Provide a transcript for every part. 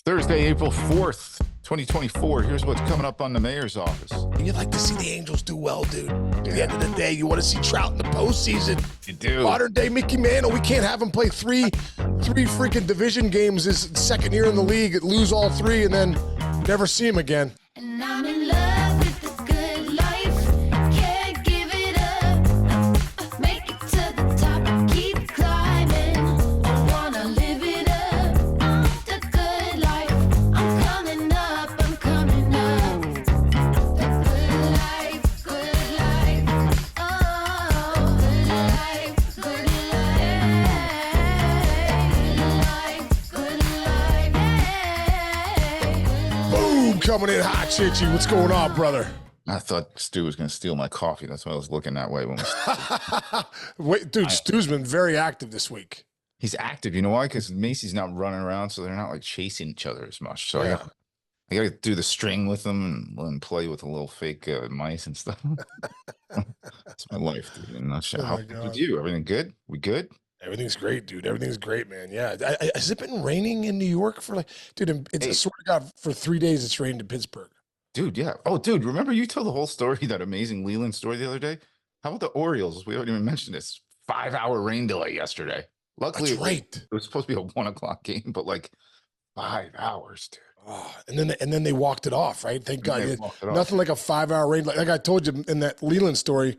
Thursday, April 4th, 2024. Here's what's coming up on the mayor's office. You'd like to see the Angels do well, dude. At the end of the day, you want to see Trout in the postseason. You do. Modern day Mickey Mantle. We can't have him play three freaking division games his second year in the league, lose all three, and then never see him again. And I'm in love with the good life. Can't give it up. Make it to the top. Keep climbing. I wanna live it up. The good life. I'm coming up. I'm coming up. The good life. Good life. Oh, good life. Good life. Good life. Boom, coming in hot, Chichi. What's going on, brother? I thought Stu was going to steal my coffee. That's why I was looking that way. Wait, dude, Stu's been very active this week. He's active. You know why? Because Macy's not running around, so they're not like chasing each other as much. So Yeah. I got to do the string with them and let them play with a little fake mice and stuff. That's my life, dude. In a nutshell. Oh How my with God. you? Everything good? We good? Everything's great, dude. Everything's great, man. Yeah. Has it been raining in New York for dude, it's, I Hey. swear to God, for 3 days it's rained in Pittsburgh. Dude, yeah. Oh, dude, remember you told the whole story, that amazing Leland story the other day? How about the Orioles? We haven't even mentioned this. 5-hour rain delay yesterday. Luckily, That's right. it was supposed to be a 1 o'clock game, but like 5 hours, dude. Oh, and then they walked it off, right? Thank God. They walked it off. Nothing like a 5-hour rain. Like I told you in that Leland story,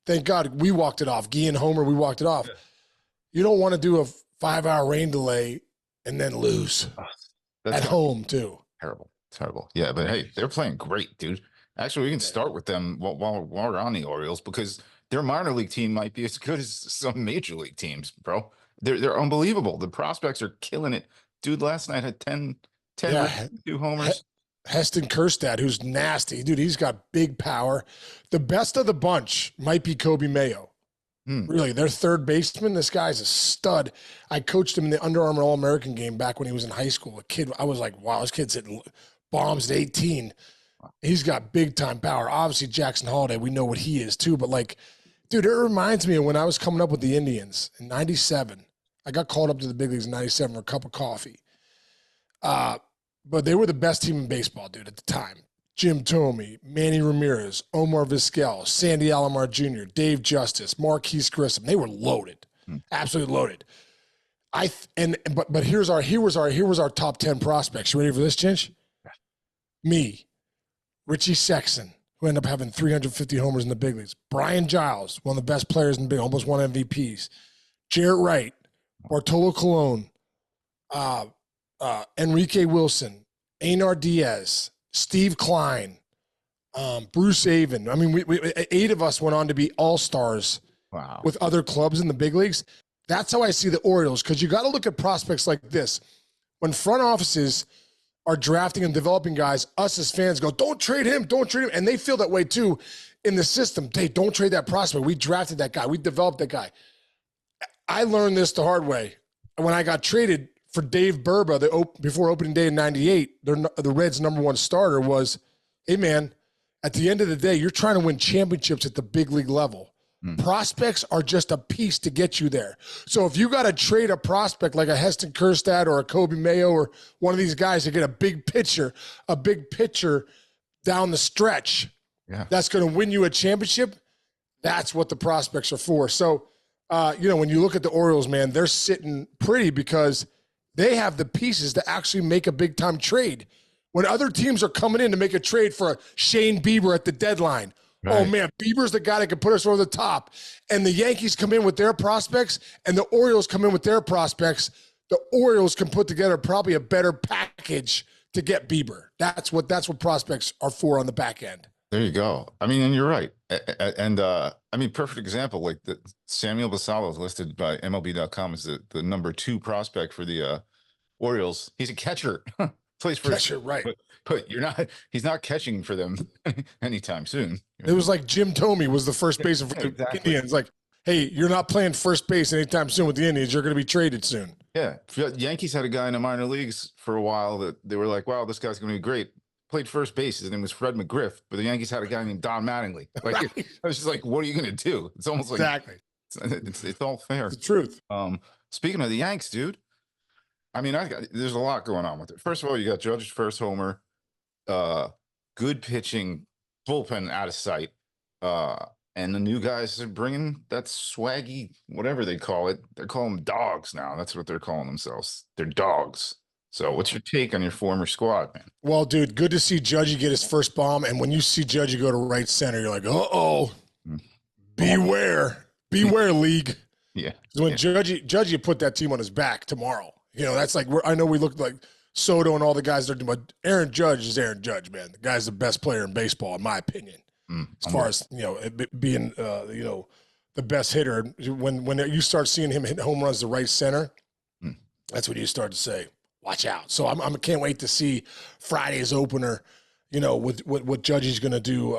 thank God we walked it off. Guy and Homer, we walked it off. Yeah. You don't want to do a 5-hour rain delay and then lose That's at home too. terrible. Terrible. Yeah, but hey, they're playing great, dude. Actually, we can start with them while we're on the Orioles because their minor league team might be as good as some major league teams, bro. They're unbelievable. The prospects are killing it. Dude, last night had 10 Yeah. 2 homers. Heston Kjerstad, who's nasty. Dude, he's got big power. The best of the bunch might be Kobe Mayo. Really, their third baseman, this guy's a stud. I coached him in the Under Armour All-American game back when he was in high school. A kid, I was like, wow, this kid's hitting bombs at 18. He's got big-time power. Obviously, Jackson Holiday, we know what he is too. But, like, dude, it reminds me of when I was coming up with the Indians in 97. I got called up to the big leagues in 97 for a cup of coffee. But they were the best team in baseball, dude, at the time. Jim Thome, Manny Ramirez, Omar Vizquel, Sandy Alomar Jr., Dave Justice, Marquise Grissom. They were loaded, absolutely loaded. But here was our top 10 prospects. You ready for this, Chinch? Me, Richie Sexson, who ended up having 350 homers in the big leagues. Brian Giles, one of the best players in the big, almost won MVPs. Jarrett Wright, Bartolo Colon, Enrique Wilson, Einar Diaz, Steve Klein, Bruce Avon. I mean, we 8 of us went on to be all-stars Wow. with other clubs in the big leagues. That's how I see the Orioles, because you got to look at prospects like this. When front offices are drafting and developing guys, us as fans go, don't trade him. And they feel that way too in the system. Hey, don't trade that prospect. We drafted that guy. We developed that guy. I learned this the hard way. When I got traded for Dave Burba before opening day in 98, the Reds' #1 starter was, hey, man, at the end of the day, you're trying to win championships at the big league level. Prospects are just a piece to get you there. So if you got to trade a prospect like a Heston Kjerstad or a Kobe Mayo or one of these guys to get a big pitcher down the stretch, that's going to win you a championship, that's what the prospects are for. So, when you look at the Orioles, man, they're sitting pretty because they have the pieces to actually make a big-time trade. When other teams are coming in to make a trade for a Shane Bieber at the deadline, oh, man, Bieber's the guy that can put us over the top. And the Yankees come in with their prospects, and the Orioles come in with their prospects. The Orioles can put together probably a better package to get Bieber. That's what prospects are for on the back end. There you go. I mean, and you're right. And I mean, perfect example, like Samuel Basallo is listed by MLB.com as the #2 prospect for the Orioles. He's a catcher. Plays for Catcher, right. But he's not catching for them anytime soon. It was like Jim Thome was the first baseman for the Exactly. Indians. Like, hey, you're not playing first base anytime soon with the Indians. You're going to be traded soon. Yeah. Yankees had a guy in the minor leagues for a while that they were like, wow, this guy's going to be great. Played first base. His name was Fred McGriff, but the Yankees had a guy named Don Mattingly. Like, Right. I was just like, what are you going to do? It's almost like Exactly. it's all fair. It's the truth. Speaking of the Yanks, dude, I mean, there's a lot going on with it. First of all, you got Judge's first homer, good pitching, bullpen out of sight. And the new guys are bringing that swaggy, whatever they call it. They call them dogs now. That's what they're calling themselves. They're dogs. So what's your take on your former squad, man? Well, dude, good to see Judgy get his first bomb. And when you see Judgy go to right center, you're like, uh-oh, beware. Beware, league. Yeah. When Judgy put that team on his back tomorrow, that's like, I know we looked like Soto and all the guys they're doing, but Aaron Judge is Aaron Judge, man. The guy's the best player in baseball, in my opinion. As far as, being, the best hitter. When you start seeing him hit home runs to right center, that's when you start to say, watch out. So I can't wait to see Friday's opener, with what Judgy's going to do,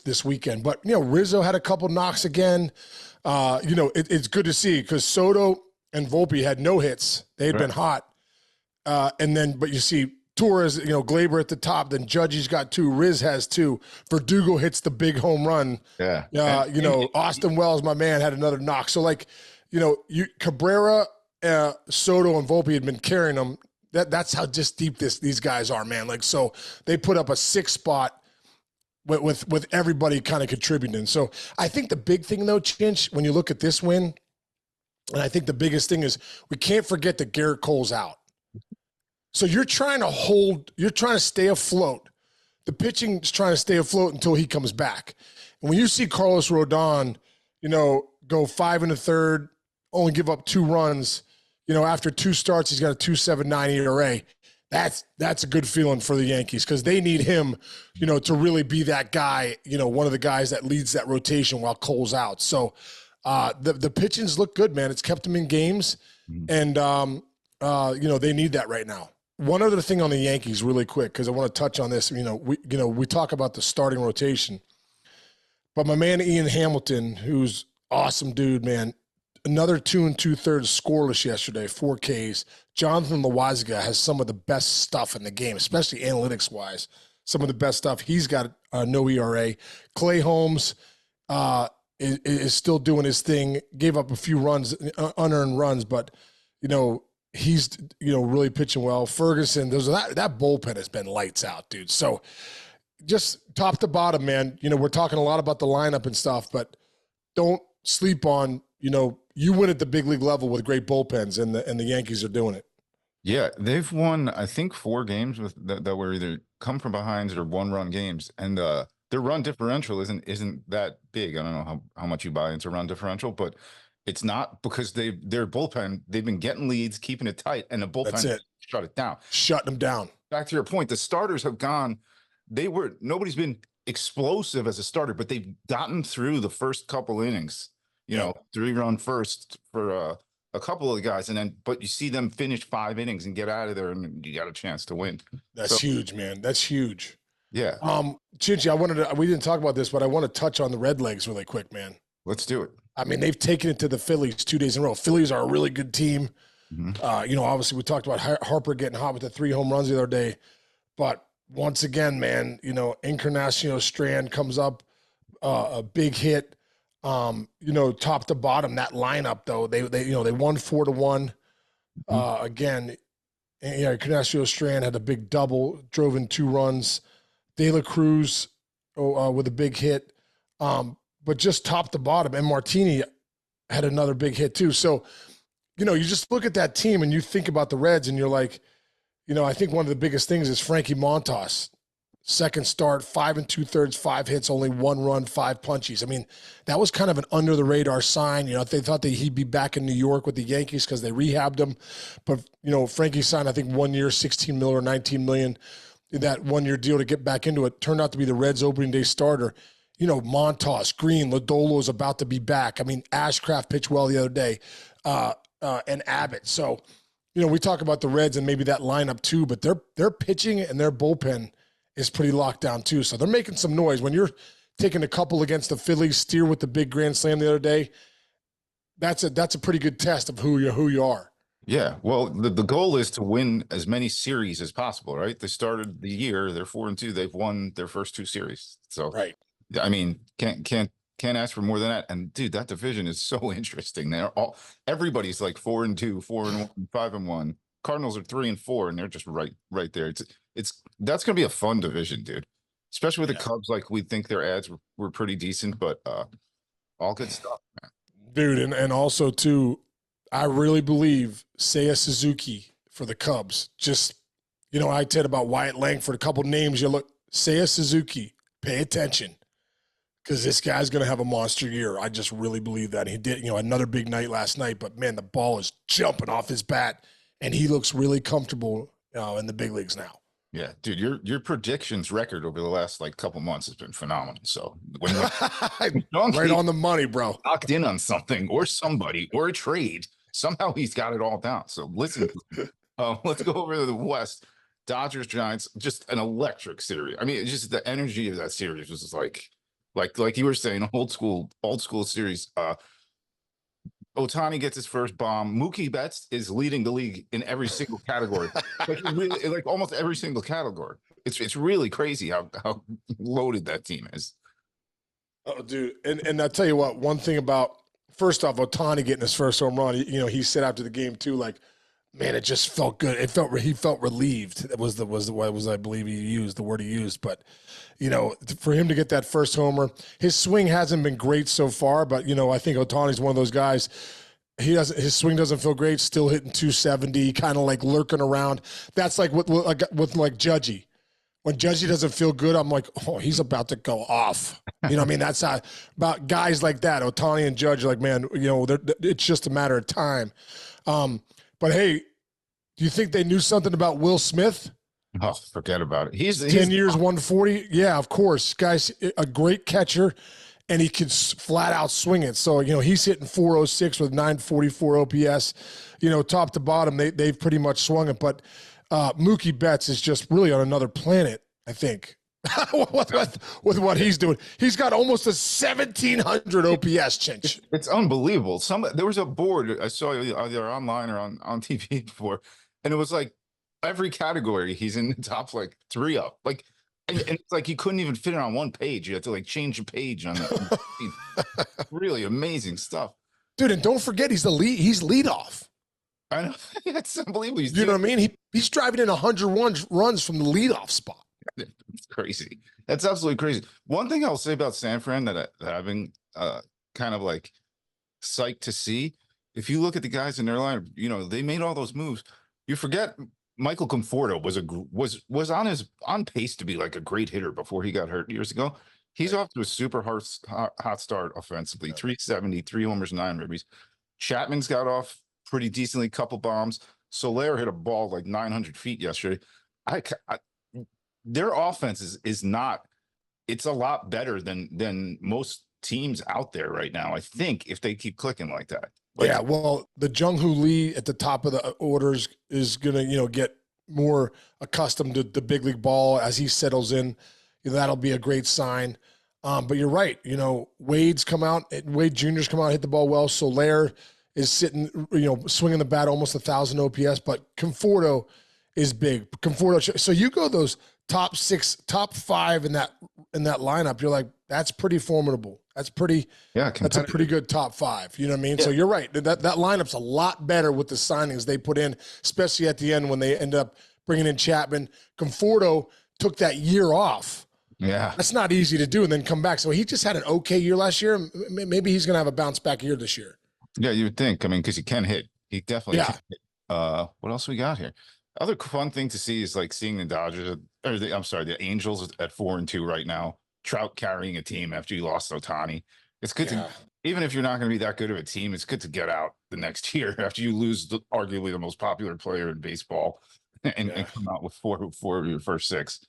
this weekend. But, Rizzo had a couple knocks again. It's good to see because Soto and Volpe had no hits. They had been hot. But you see Torres, Glaber at the top, then Judgy's got 2, Riz has 2. Verdugo hits the big home run. Yeah. Austin Wells, my man, had another knock. So Cabrera, Soto and Volpe had been carrying them. That's how just deep these guys are, man. So they put up a 6 spot with everybody kind of contributing. So I think the big thing though, Chinch, when you look at this win, and I think the biggest thing is we can't forget that Garrett Cole's out. So you're trying to stay afloat. The pitching is trying to stay afloat until he comes back. And when you see Carlos Rodon, go 5 1/3, only give up 2 runs, after 2 starts, he's got a 2.79 ERA. That's a good feeling for the Yankees because they need him, to really be that guy, one of the guys that leads that rotation while Cole's out. So the pitchings look good, man. It's kept them in games, and they need that right now. One other thing on the Yankees, really quick, because I want to touch on this. We talk about the starting rotation, but my man Ian Hamilton, who's awesome dude, man. Another 2 2/3 scoreless yesterday, 4 Ks. Jonathan Loaisiga has some of the best stuff in the game, especially analytics-wise. Some of the best stuff. He's got no ERA. Clay Holmes is still doing his thing. Gave up a few runs, unearned runs, but, he's, really pitching well. Ferguson, that bullpen has been lights out, dude. So just top to bottom, man, we're talking a lot about the lineup and stuff, but don't sleep on, you win at the big league level with great bullpens, and the Yankees are doing it. Yeah, they've won, I think, 4 games with that were either come from behinds or 1-run games, and their run differential isn't that big. I don't know how much you buy into run differential, but it's not because their bullpen, they've been getting leads, keeping it tight, and the bullpen shut it down. Shut them down. Back to your point, the starters have gone. Nobody's been explosive as a starter, but they've gotten through the first couple innings. 3-run first for a couple of the guys, but you see them finish 5 innings and get out of there, and you got a chance to win. That's huge, man. That's huge. Yeah. Chinchi, we didn't talk about this, but I want to touch on the Redlegs really quick, man. Let's do it. I mean, they've taken it to the Phillies 2 days in a row. Phillies are a really good team. Obviously we talked about Harper getting hot with the 3 home runs the other day, but once again, man, Encarnacion Strand comes up, a big hit. Top to bottom, that lineup though, they won 4-1. Again, Encarnacion Strand had a big double, drove in 2 runs. De La Cruz with a big hit. But just top to bottom, and Martini had another big hit too. So, you just look at that team and you think about the Reds and you're like, I think one of the biggest things is Frankie Montas. Second start, 5 2/3, 5 hits, only 1 run, 5 punchies. I mean, that was kind of an under the radar sign. They thought that he'd be back in New York with the Yankees because they rehabbed him. But, Frankie signed, I think, 1 year, $16 million or $19 million. That 1-year deal to get back into it turned out to be the Reds opening day starter. Montas, Green, Lodolo is about to be back. I mean, Ashcraft pitched well the other day, and Abbott. So, we talk about the Reds and maybe that lineup too, but their pitching and their bullpen is pretty locked down too. So they're making some noise. When you're taking a couple against the Phillies, Steer with the big grand slam the other day, that's a pretty good test of who you are. Yeah. Well, the goal is to win as many series as possible, right? They started the year, they're 4-2. They've won their first 2 series. So, right. I mean, can't ask for more than that. And dude, that division is so interesting. Everybody's like 4-2, 4-1, 5-1. Cardinals are 3-4, and they're just right there. That's gonna be a fun division, dude. Especially with the Cubs, like we think their ads were pretty decent, but all good stuff, man. Dude, and also too, I really believe Seiya Suzuki for the Cubs. Just, I said about Wyatt Langford, a couple names. You look, Seiya Suzuki, pay attention, because this guy's going to have a monster year. I just really believe that. He did, another big night last night, but man, the ball is jumping off his bat, and he looks really comfortable in the big leagues now. Yeah, dude, your predictions record over the last couple months has been phenomenal. So when right on the money, bro. Locked in on something or somebody or a trade, somehow he's got it all down. So listen, let's go over to the West. Dodgers Giants, just an electric series. I mean, it's just the energy of that series was just like you were saying, old school series. Ohtani gets his first bomb. Mookie Betts is leading the league in every single category, like almost every single category. It's really crazy how loaded that team is. Oh, dude, and I'll tell you what. One thing about, first off, Ohtani getting his first home run. He said after the game too, like, man, it just felt good. He felt relieved. That was I believe he used the word he used. But for him to get that first homer, his swing hasn't been great so far. But I think Ohtani's one of those guys. His swing doesn't feel great. Still hitting 270, kind of like lurking around. That's like with Judgy. When Judgy doesn't feel good, I'm like, oh, he's about to go off. That's how, about guys like that. Ohtani and Judge, like, man, it's just a matter of time. But hey, do you think they knew something about Will Smith? Oh, forget about it. He's 10 years, 140. Yeah, of course. Guy's a great catcher, and he can flat out swing it. So, he's hitting 406 with 944 OPS. Top to bottom, they've pretty much swung it. But Mookie Betts is just really on another planet, I think, with what he's doing. He's got almost a 1,700 OPS, Chinch. It's unbelievable. There was a board I saw either online or on TV before, and it was like every category he's in the top 3 of. And it's like you couldn't even fit it on one page. You had to change a page on the really amazing stuff. Dude, and don't forget he's the lead. He's leadoff. I know. It's unbelievable. You know what I mean? He's driving in 100 runs from the leadoff spot. It's crazy. That's absolutely crazy. One thing I'll say about San Fran that I've been kind of psyched to see, if you look at the guys in their line, they made all those moves. You forget Michael Conforto was on pace to be a great hitter before he got hurt years ago. He's off to a super hot start offensively. 370, 3 homers, 9 ribbies. Chapman's got off pretty decently, couple bombs. Soler hit a ball 900 feet yesterday. Their offense is not. It's a lot better than most teams out there right now, I think, if they keep clicking like that. Yeah, well, the Jung-Hoo Lee at the top of the orders is going to, get more accustomed to the big league ball as he settles in. That'll be a great sign. But you're right. Wade's come out. Wade Jr.'s come out, hit the ball well. Soler is sitting, swinging the bat almost 1,000 OPS. But Conforto is big. Conforto. So you go those top 6, top 5 in that lineup. You're like, that's pretty formidable. That's pretty. Yeah, that's a pretty good top 5. You know what I mean? Yeah. So you're right. That lineup's a lot better with the signings they put in, especially at the end when they end up bringing in Chapman. Conforto took that year off. Yeah, that's not easy to do, and then come back. So he just had an okay year last year. Maybe he's going to have a bounce back year this year. Yeah, you would think. I mean, because he can hit. He definitely can hit. What else we got here? Other fun thing to see is seeing the Dodgers, the Angels at 4-2 right now. Trout carrying a team after you lost Ohtani. It's good to, even if you're not going to be that good of a team, it's good to get out the next year after you lose arguably the most popular player in baseball and come out with four of your first 6.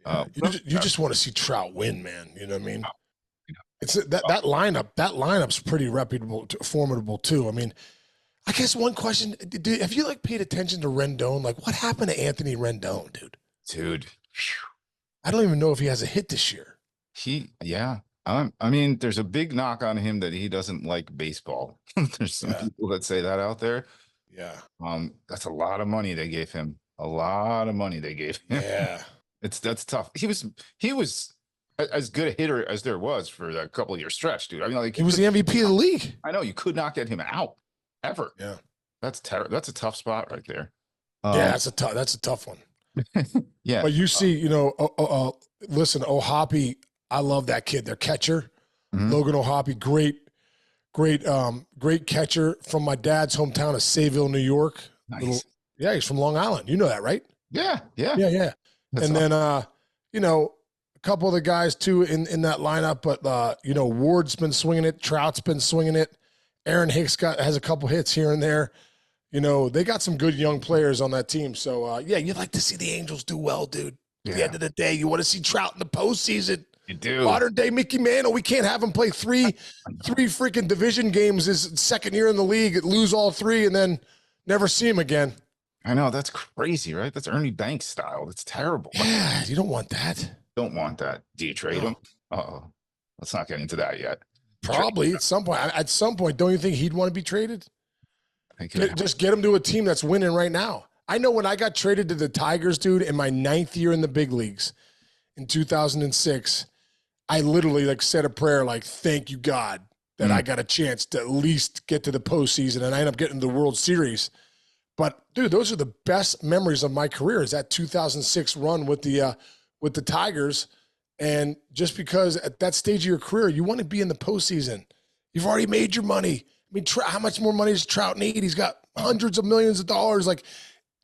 You just want to see Trout win, man. You know what I mean? It's that lineup. That lineup's pretty reputable, formidable too. I mean, I guess one question: have you paid attention to Rendon? What happened to Anthony Rendon, dude? I don't even know if he has a hit this year. I mean, there's a big knock on him that he doesn't like baseball. There's some people that say that out there. Yeah. That's a lot of money they gave him. Yeah. That's tough. He was as good a hitter as there was for that couple year stretch, dude. I mean, he was the MVP of the league. I know, you could not get him out ever. Yeah. That's a tough spot right there. Yeah, that's a tough one. Yeah. But you see, listen, Ohapi, I love that kid. Their catcher, Mhm. Logan Ohapi, great catcher from my dad's hometown of Sayville, New York. Nice. Yeah, he's from Long Island. You know that, right? Yeah. Yeah. Yeah. That's And then, a couple of the guys too in that lineup, but Ward's been swinging it, Trout's been swinging it. Aaron Hicks has a couple hits here and there. They got some good young players on that team. So you'd like to see the Angels do well, dude. At the end of the day, you want to see Trout in the postseason. You do. Modern day Mickey Mantle. We can't have him play three freaking division games his second year in the league, lose all three, and then never see him again. I know, that's crazy, right? That's Ernie Banks style. That's terrible. Yeah, you don't want that. Don't want that. Do you trade him? Uh-oh. Let's not get into that yet. Probably at some point. At some point, don't you think he'd want to be traded? I think Just get him to a team that's winning right now. I know when I got traded to the Tigers, dude, in my 9th year in the big leagues in 2006, I literally said a prayer thank you, God, that I got a chance to at least get to the postseason, and I ended up getting to the World Series. But, dude, those are the best memories of my career is that 2006 run with the Tigers. And just because at that stage of your career, you want to be in the postseason. You've already made your money. I mean, how much more money does Trout need? He's got hundreds of millions of dollars.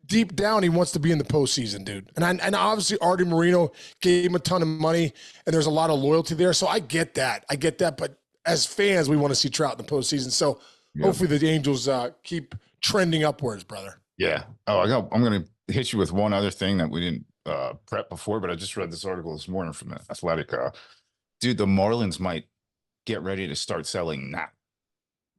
Deep down, he wants to be in the postseason, dude. And obviously, Artie Moreno gave him a ton of money, and there's a lot of loyalty there. So I get that. But as fans, we want to see Trout in the postseason. So hopefully the Angels keep trending upwards, brother. Yeah. Oh, I'm going to hit you with one other thing that we didn't prep before, but I just read this article this morning from the Athletic. Dude, the Marlins might get ready to start selling now.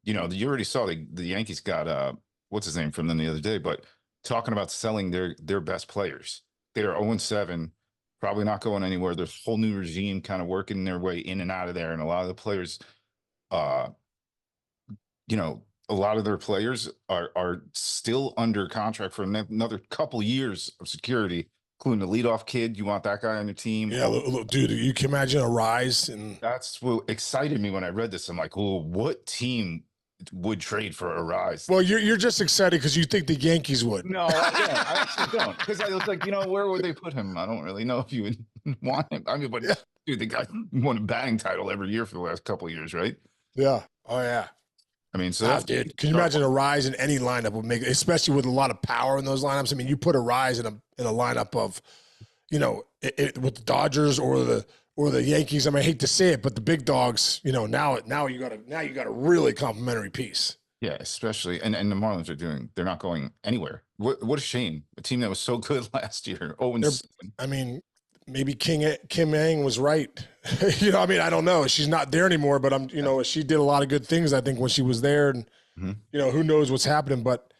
You already saw the Yankees got what's his name from them the other day, but talking about selling their best players. They are 0-7, probably not going anywhere. There's a whole new regime kind of working their way in and out of there, and a lot of the players, a lot of their players are still under contract for another couple years of security, including the leadoff kid. You want that guy on your team? Yeah, dude, you can imagine a rise. And that's what excited me when I read this. I'm like, well, what team would trade for a rise? Well, you're just excited because you think the Yankees would. No, I actually don't. Because I was like, where would they put him? I don't really know if you would want him. I mean, but dude, the guy won a batting title every year for the last couple of years, right? Yeah. Oh, yeah. I mean, so dude, can you imagine a rise in any lineup would make, especially with a lot of power in those lineups? I mean, you put a rise in a lineup of, with the Dodgers or the Yankees. I mean, I hate to say it, but the big dogs, now you got a really complimentary piece. Yeah, especially and the Marlins they're not going anywhere. What a shame. A team that was so good last year. I mean, maybe Kim Ng was right. I mean, I don't know. She's not there anymore, but she did a lot of good things, I think, when she was there. And, who knows what's happening. But,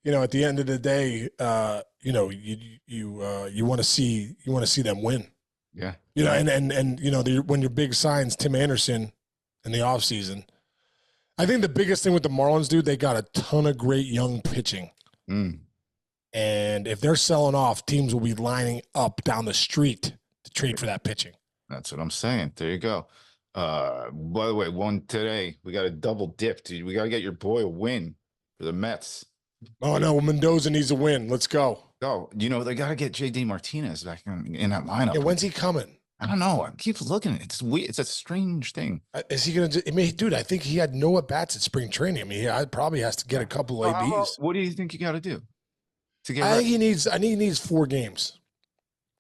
at the end of the day, you want to see them win. Yeah. And when your big signs Tim Anderson in the offseason, I think the biggest thing with the Marlins, dude, they got a ton of great young pitching. And if they're selling off, teams will be lining up down the street to trade for that pitching. That's what I'm saying. There you go. By the way, today, we got a double dip, dude. We got to get your boy a win for the Mets. Oh, no, Mendoza needs a win. Let's go. Oh, they got to get J.D. Martinez back in that lineup. Yeah, when's he coming? I don't know. I keep looking. It's weird. It's a strange thing. Is he going to? I mean, dude, I think he had no at bats at spring training. I mean, he probably has to get a couple of ABs. What do you think you got to do to get? I think he needs 4 games.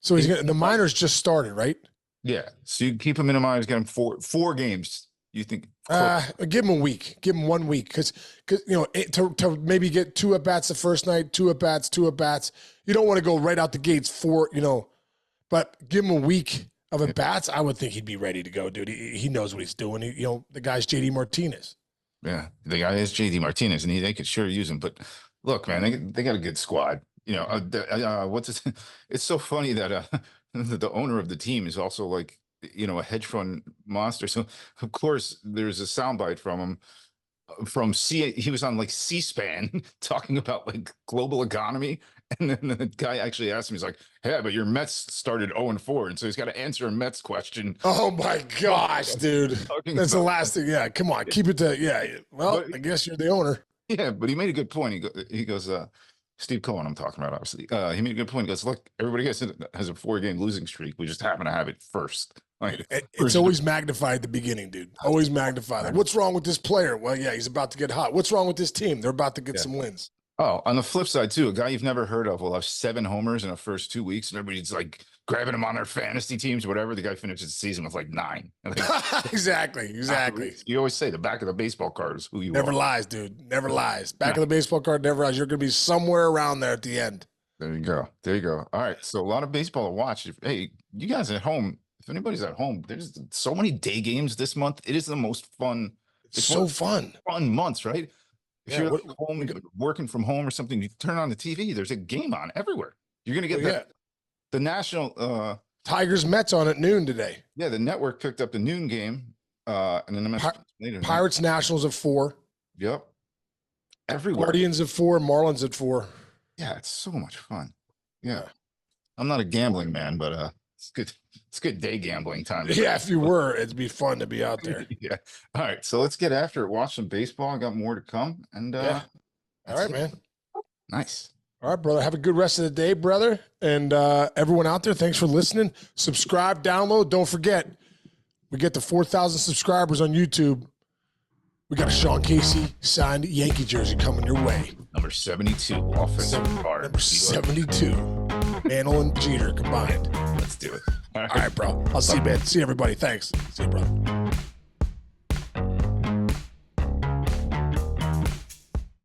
So the minors just started, right? Yeah. So you keep him in the minors, get him four games. You think? Give him a week. Give him 1 week because to maybe get 2 at bats the first night, 2 at bats. You don't want to go right out the gates 4. But give him a week of at bats. I would think he'd be ready to go, dude. He knows what he's doing. The guy's JD Martinez. Yeah, the guy is JD Martinez, and they could sure use him. But look, man, they got a good squad. It's so funny that the owner of the team is also like a hedge fund monster. So of course there's a soundbite from him he was on C-SPAN talking about global economy, and then the guy actually asked him, he's like, "Yeah, but your Mets started 0-4, and so he's got to answer a Mets question." Oh my gosh, dude, that's the last thing. Yeah, come on, keep it to well. But I guess you're the owner. Yeah, but he made a good point. He goes, Steve Cohen, I'm talking about, obviously. He made a good point. He goes, look, everybody has a 4-game losing streak. We just happen to have it first. Like, It's always magnified at the beginning, dude. Always magnified. Like, what's wrong with this player? Well, yeah, he's about to get hot. What's wrong with this team? They're about to get some wins. Oh, on the flip side, too, a guy you've never heard of will have 7 homers in the first 2 weeks, and everybody's like grabbing him on their fantasy teams, whatever. The guy finishes the season with like 9. Exactly. You always say the back of the baseball card is who you Never are. lies, dude. Never lies. Back of the baseball card never lies. You're going to be somewhere around there at the end. There you go. There you go. All right. So a lot of baseball to watch. Hey, you guys at home, if anybody's at home, there's so many day games this month. It is the most fun. It's so fun. Fun months, right? If Yeah, you're at home, working from home or something, you turn on the TV, there's a game on everywhere. You're going to get the national Tigers Mets on at noon today. Yeah, the network picked up the noon game. And then the later. Pirates Nationals at 4. Yep. Everywhere. Guardians at 4, Marlins at 4. Yeah, it's so much fun. Yeah. I'm not a gambling man, but it's good. It's good day gambling time. Yeah, if you were, it'd be fun to be out there. Yeah. All right. So let's get after it. Watch some baseball. I got more to come. And All right, man. Nice. All right, brother. Have a good rest of the day, brother. And everyone out there, thanks for listening. Subscribe, download. Don't forget, we get to 4,000 subscribers on YouTube. We got a Sean Casey signed Yankee jersey coming your way. Number 72, offensive card. Number 72. Mantle and Jeter combined. Let's do it. All right, bro. I'll see you, man. See everybody. Thanks. See you, bro.